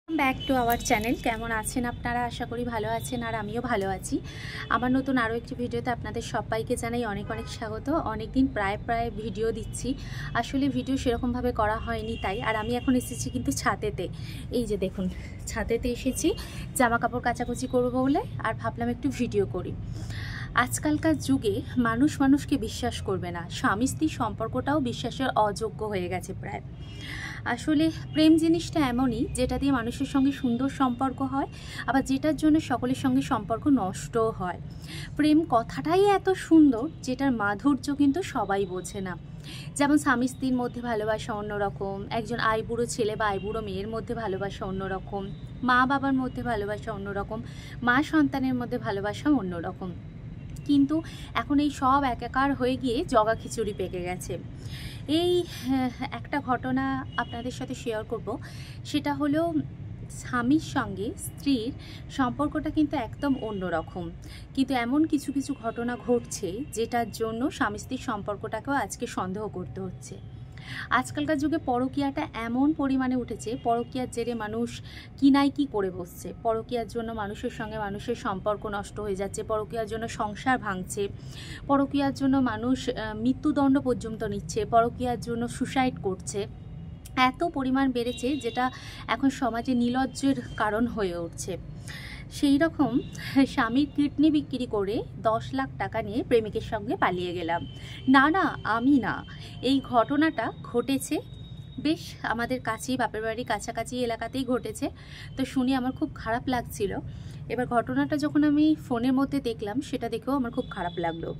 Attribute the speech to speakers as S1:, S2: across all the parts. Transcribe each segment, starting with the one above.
S1: Back to our channel. কেমন আছেন আপনারা? আশা করি ভালো আছেন, আর আমিও ভালো আছি। আমার নতুন আরও একটি ভিডিওতে আপনাদের সবাইকে জানাই অনেক অনেক স্বাগত। অনেক দিন প্রায় ভিডিও দিচ্ছি, আসলে ভিডিও সেরকমভাবে করা হয়নি তাই। আর আমি এখন এসেছি কিন্তু ছাদেতে, এই যে দেখুন ছাদেতে এসেছি জামা কাপড় কাচাকুচি করবো বলে, আর ভাবলাম একটু ভিডিও করি। আজকালকার যুগে মানুষ মানুষকে বিশ্বাস করবে না, স্বামী স্ত্রীর সম্পর্কটাও বিশ্বাসের অযোগ্য হয়ে গেছে প্রায়। আসলে প্রেম জিনিসটা এমনই, যেটা দিয়ে মানুষের সঙ্গে সুন্দর সম্পর্ক হয়, আবার যেটার জন্য সকলের সঙ্গে সম্পর্ক নষ্টও হয়। প্রেম কথাটাই এত সুন্দর, যেটার মাধুর্য কিন্তু সবাই বোঝে না। যেমন স্বামী স্ত্রীর মধ্যে ভালোবাসা অন্যরকম, একজন আইবুড়ো ছেলে বা আইবুড়ো মেয়ের মধ্যে ভালোবাসা অন্যরকম, মা বাবার মধ্যে ভালোবাসা অন্যরকম, মা সন্তানের মধ্যে ভালোবাসা অন্যরকম। কিন্তু এখন এই সব একাকার হয়ে গিয়ে জগা খিচুড়ি পেকে গেছে। এই একটা ঘটনা আপনাদের সাথে শেয়ার করব, সেটা হলো স্বামীর সঙ্গে স্ত্রীর সম্পর্কটা কিন্তু একদম অন্যরকম, কিন্তু এমন কিছু কিছু ঘটনা ঘটছে যেটার জন্য স্বামী স্ত্রীর সম্পর্কটাকেও আজকে সন্দেহ করতে হচ্ছে। আজকালকার যুগে পরকীয়াটা এমন পরিমাণে উঠেছে, পরকীয়ার জেরে মানুষ কিনাই কি করে বসছে, পরকীয়ার জন্য মানুষের সঙ্গে মানুষের সম্পর্ক নষ্ট হয়ে যাচ্ছে, পরকীয়ার জন্য সংসার ভাঙছে, পরকীয়ার জন্য মানুষ মৃত্যুদণ্ড পর্যন্ত নিচ্ছে, পরকীয়ার জন্য সুসাইড করছে। এত পরিমাণ বেড়েছে, যেটা এখন সমাজে নির্লজ্জের কারণ হয়ে উঠছে। সেই রকম স্বামীর কিডনি বিক্রি করে 10 লাখ টাকা নিয়ে প্রেমিকের সঙ্গে পালিয়ে গেলাম। না, আমি না, এই ঘটনাটা ঘটেছে বেশ আমাদের কাছেই, বাপের বাড়ির কাছাকাছি এলাকাতেই ঘটেছে। তো শুনে আমার খুব খারাপ লাগছিল। এবার ঘটনাটা যখন আমি ফোনের মধ্যে দেখলাম, সেটা দেখেও আমার খুব খারাপ লাগলো।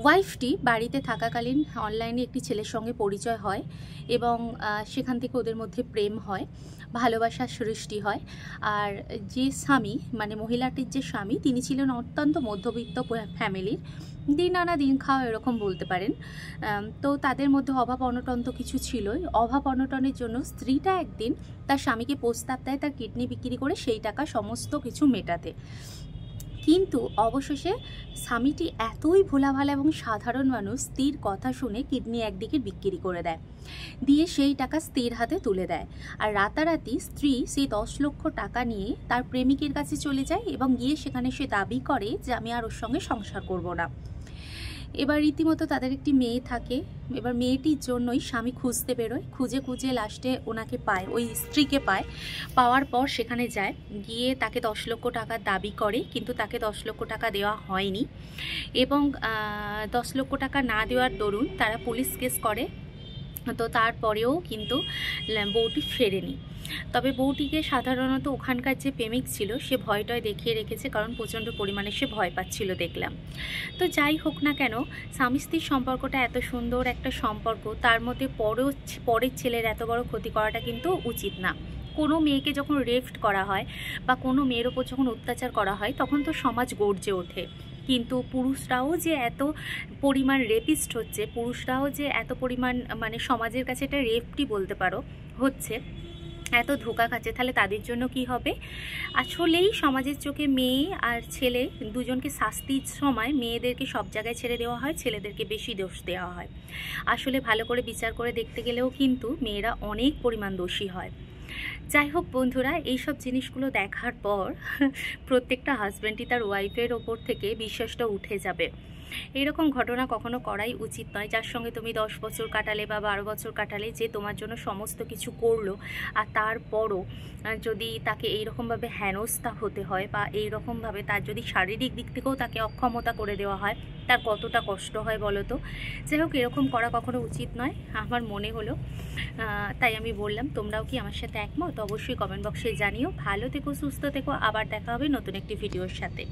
S1: ওয়াইফটি বাড়িতে থাকাকালীন অনলাইনে একটি ছেলের সঙ্গে পরিচয় হয়, এবং সেখান থেকে ওদের মধ্যে প্রেম হয়, ভালোবাসার সৃষ্টি হয়। আর যে স্বামী, মানে মহিলাটির যে স্বামী, তিনি ছিলেন অত্যন্ত মধ্যবিত্ত ফ্যামিলির, দিন আনা দিন খাওয়া এরকম বলতে পারেন। তো তাদের মধ্যে অভাব অনটন তো কিছু ছিলই। অভাব অনটনের জন্য স্ত্রীটা একদিন তার স্বামীকে প্রস্তাব দেয় তার কিডনি বিক্রি করে সেই টাকা সমস্ত কিছু মেটাতে। কিন্তু অবশেষে স্বামীটি এতই ভোলাভালা এবং সাধারণ মানুষ, স্ত্রীর কথা শুনে কিডনি একদিকে বিক্রি করে দেয়, দিয়ে সেই টাকা স্ত্রীর হাতে তুলে দেয়। আর রাতারাতি স্ত্রী সেই 10 লক্ষ টাকা নিয়ে তার প্রেমিকের কাছে চলে যায়, এবং গিয়ে সেখানে সে দাবি করে যে আমি আর ওর সঙ্গে সংসার করব না। এবার রীতিমতো তাদের একটি মেয়ে থাকে। এবার মেয়েটির জন্যই স্বামী খুঁজতে বেরোয়, খুঁজে লাস্টে ওনাকে পায়, ওই স্ত্রীকে পায়। পাওয়ার পর সেখানে যায়, গিয়ে তাকে 10 লক্ষ টাকার দাবি করে, কিন্তু তাকে 10 লক্ষ টাকা দেওয়া হয়নি, এবং 10 লক্ষ টাকা না দেওয়ার দরুন তারা পুলিশ কেস করে। তো তারপরেও কিন্তু বউটি ফেরেনি। তবে বউটিকে সাধারণত ওখানকার যে প্রেমিক ছিল সে ভয়টয় দেখিয়ে রেখেছে, কারণ প্রচণ্ড পরিমাণে সে ভয় পাচ্ছিল দেখলাম। তো যাই হোক না কেন, স্বামী স্ত্রীর সম্পর্কটা এত সুন্দর একটা সম্পর্ক, তার মধ্যে পরের ছেলের এত বড় ক্ষতি করাটা কিন্তু উচিত না। কোনো মেয়েকে যখন রেপ্ট করা হয় বা কোনো মেয়ের ওপর যখন অত্যাচার করা হয়, তখন তো সমাজ গর্জে ওঠে। কিন্তু পুরুষরাও যে এত পরিমাণ রেপিস্ট হচ্ছে, পুরুষরাও যে এত পরিমাণ, মানে সমাজের কাছে এটা রেপটি বলতে পারো, হচ্ছে, এত ধোঁকা খাচ্ছে, তাহলে তাদের জন্য কি হবে? আসলেই সমাজের চোখে মেয়ে আর ছেলে দুজনকে শাস্তির সময় মেয়েদেরকে সব জায়গায় ছেড়ে দেওয়া হয়, ছেলেদেরকে বেশি দোষ দেওয়া হয়। আসলে ভালো করে বিচার করে দেখতে গেলেও কিন্তু মেয়েরা অনেক পরিমাণ দোষী হয়। যাই হোক বন্ধুরা, এইসব জিনিসগুলো দেখার পর প্রত্যেকটা হাজব্যান্ডই তার ওয়াইফের ওপর থেকে বিশ্বাসটা উঠে যাবে। এইরকম ঘটনা কখনো করাই উচিত নয়। যার সঙ্গে তুমি 10 বছর কাটালে বা 12 বছর কাটালে, যে তোমার জন্য সমস্ত কিছু করলো, আর তারপরও যদি তাকে এইরকমভাবে হেনস্থা হতে হয়, বা এইরকমভাবে তার যদি শারীরিক দিক থেকেও তাকে অক্ষমতা করে দেওয়া হয়, তার কতটা কষ্ট হয় বলো তো। যাই হোক, এরকম করা কখনো উচিত নয় আমার মনে হলো, তাই আমি বললাম। তোমরাও কি আমার সাথে একমত? অবশ্যই কমেন্ট বক্সে জানিও। ভালো থেকো, সুস্থ থেকো, আবার দেখা হবে নতুন একটি ভিডিওর সাথে।